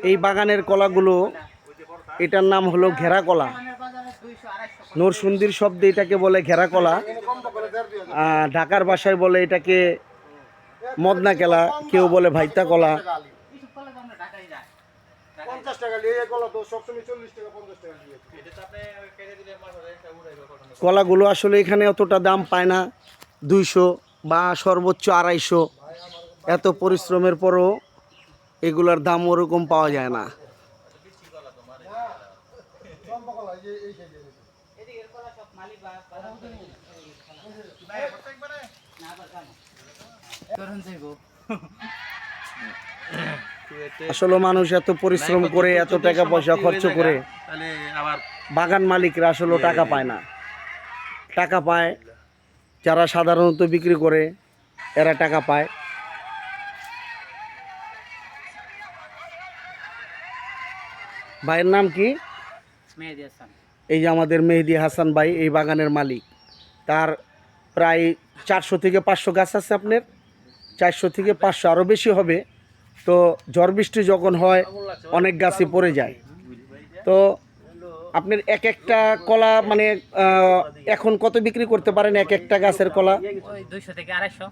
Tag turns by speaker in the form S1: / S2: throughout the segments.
S1: এই বাগানের কলাগুলো, এটার নাম হলো ঘেরা কলা। নরসুন্দির শব্দে এটাকে বলে ঘেরা কলা। ঢাকার ভাষায় বলে এটাকে মদনা কলা, কেউ বলে ভাইতা কলা। কলাগুলো আসলে এখানে অতটা দাম পায় না, 200 বা সর্বোচ্চ 250। এত পরিশ্রমের পরও এগুলার দাম ওরকম পাওয়া যায় না। আসলে মানুষ এত পরিশ্রম করে, এত টাকা পয়সা খরচ করে, বাগান মালিকরা আসলে টাকা পায় না। টাকা পায় যারা সাধারণত বিক্রি করে, এরা টাকা পায়। ভাইয়ের নাম কি?
S2: মেহেদি হাসান।
S1: এই যে আমাদের মেহেদি হাসান ভাই এই বাগানের মালিক। তার প্রায় 400 থেকে 500 গাছ আছে আপনার, 400 থেকে 500, আরও বেশি হবে। তো ঝড় বৃষ্টি যখন হয় অনেক গাছই পড়ে যায়। তো আপনার এক একটা কলা মানে এখন কত বিক্রি করতে পারেন এক একটা গাছের কলা?
S2: 200 থেকে 250।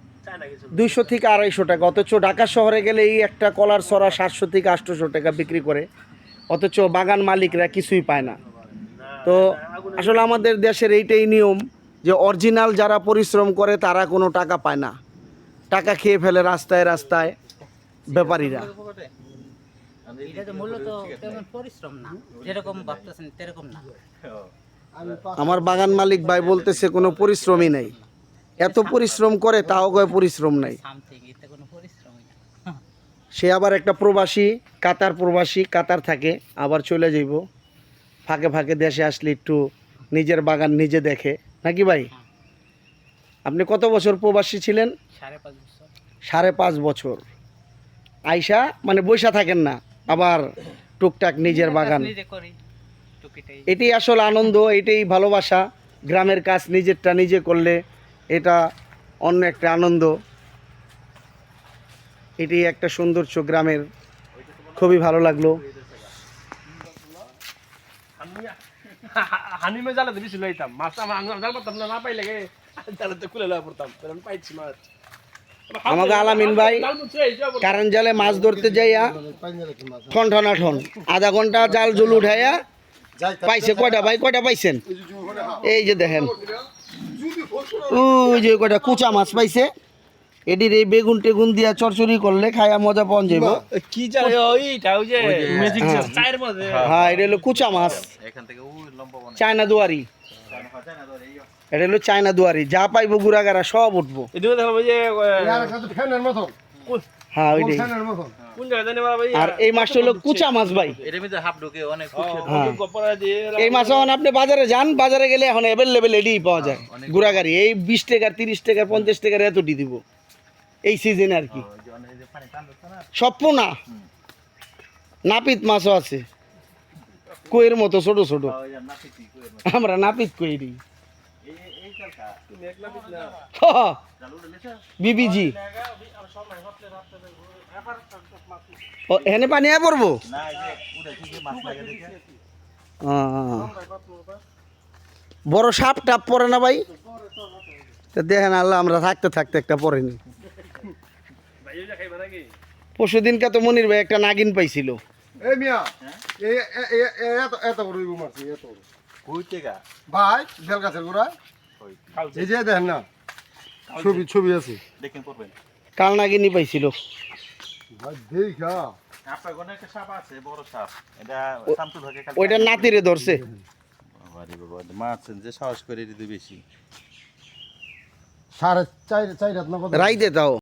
S1: 200 থেকে 250 টাকা। অথচ ঢাকা শহরে গেলে এই একটা কলার ছড়া 700 থেকে 800 টাকা বিক্রি করে, অথচ বাগান মালিকরা কিছুই পায় না। তো আসলে আমাদের দেশের এইটাই নিয়ম যে অরিজিনাল যারা পরিশ্রম করে তারা কোনো টাকা পায় না, টাকা খেয়ে ফেলে রাস্তায় রাস্তায় ব্যাপারীরা।
S2: এটা তো মূলত তেমন পরিশ্রম না, যেরকম ভাবতেছেন তেরকম না।
S1: আমার বাগান মালিক ভাই বলতেছে কোনো পরিশ্রমই নাই, এত পরিশ্রম করে তাও কয় পরিশ্রম নাই।
S2: সামথিং এতে কোনো পরিশ্রমই না।
S1: সে আবার একটা প্রবাসী, কাতার প্রবাসী, কাতার থাকে, আবার চলে যাইব। ফাঁকে ফাঁকে দেশে আসলে একটু নিজের বাগান নিজে দেখে, নাকি ভাই? আপনি কত বছর প্রবাসী ছিলেন?
S2: 5.5 বছর।
S1: 5.5 বছর আইসা মানে বৈশা থাকেন না, আবার টুকটাক নিজের বাগান।
S2: নিজে করি টুকিটাই।
S1: এটাই আসলে আনন্দ, এটাই ভালোবাসা। গ্রামের কাজ নিজেরটা নিজে করলে এটা অন্য একটা আনন্দ। এটাই একটা সৌন্দর্য গ্রামের, খুবই ভালো লাগলো।
S3: হানিমে জালে দিছি লইতাম মাছ, আমার জাল পাতাম না পাইলে গে জালে খুলে লওয়া পড়তাম, কারণ পাইছি মাছ।
S1: আমাকে আলামিন ভাই কারেন্ট জালে মাছ ধরতে যাইয়া ঠন ঠনা ঠন আধা ঘন্টা জাল জল উঠাইয়া পাইছে। কয়টা ভাই, কয়টা পাইছেন? এই যে দেখেন, ওই যে কয়টা কুচা মাছ পাইছে। এটির এই বেগুন টেগুন দিয়া চরচড়ি করলে খায়া মজা পাওয়া যাব।
S3: কি জালে ওইটা ওই যে ম্যাজিক চায়ের মধ্যে।
S1: হ্যাঁ, এটা হলো কুচা মাছ,
S4: এখান থেকে ওই লম্বা বানাই
S1: চায়না দুয়ারি। এটা হলো চায়না দুয়ারি, যা পাইবো গুড়াগাড়া সব উঠবো।
S3: এদিকে দেখো ওই যে
S5: ফ্যানের মতো,
S1: হ্যাঁ ওইটাই।
S5: ফ্যানের মতো।
S3: কোন জায়গা জানি বাবা ভাই।
S1: আর এই মাছটা হলো কুচা মাছ ভাই।
S4: এর মধ্যে হাফ ঢোকে অনেক
S1: হ্যাঁ।
S3: গোপরা দিয়ে
S1: এই মাছ এখন আপনি বাজারে যান, বাজারে গেলে এখন অ্যাভেলেবেল এডিই পাওয়া যায়। গুড়াগাড়ি এই 20 টাকা, 30 টাকা, 50 টাকার এতটি দিব এই সিজনে আর কি। সব পোনা নাপিত মাছও আছে, কইয়ের মতো ছোট ছোট। আমরা নাপিত কই দিই।
S3: তুমি একলা পিছ না
S1: বিবিজি ও এখানে পানি আয় পড়বো।
S4: না এই যে উড়ে থেকে মাছ লাগে দেখে
S1: বড় সাপ টাপ পরে না ভাই? তা দেখেন আল্লাহ, আমরা থাকতে থাকতে একটা পড়েনি।
S3: ভাই ওই খাইবা নাকি?
S1: পরশু দিনকা তো মনির ভাই একটা নাগিন পাইছিল।
S5: এই মিয়া, এত বড় ইগু মারছি, এত বড়।
S4: কই থেকে
S5: ভাই বেল গাছের গোড়া,
S4: কই
S5: এই যে দেখেন না, ছবি আছে।
S4: দেখেন করবেন
S1: কাল নাগিনি পাইছিল।
S5: ভাই দেখা
S4: আপনার কোন একটা সাপ আছে, বড় সাপ, এটা শামসুল হকে কাল
S1: ওইটা নাতিরে ধরছে।
S4: বাবারে বাবা, মাছ যে সাহস করে দিতে বেশি।
S5: 4.5 রাত না
S1: রাইতে তাও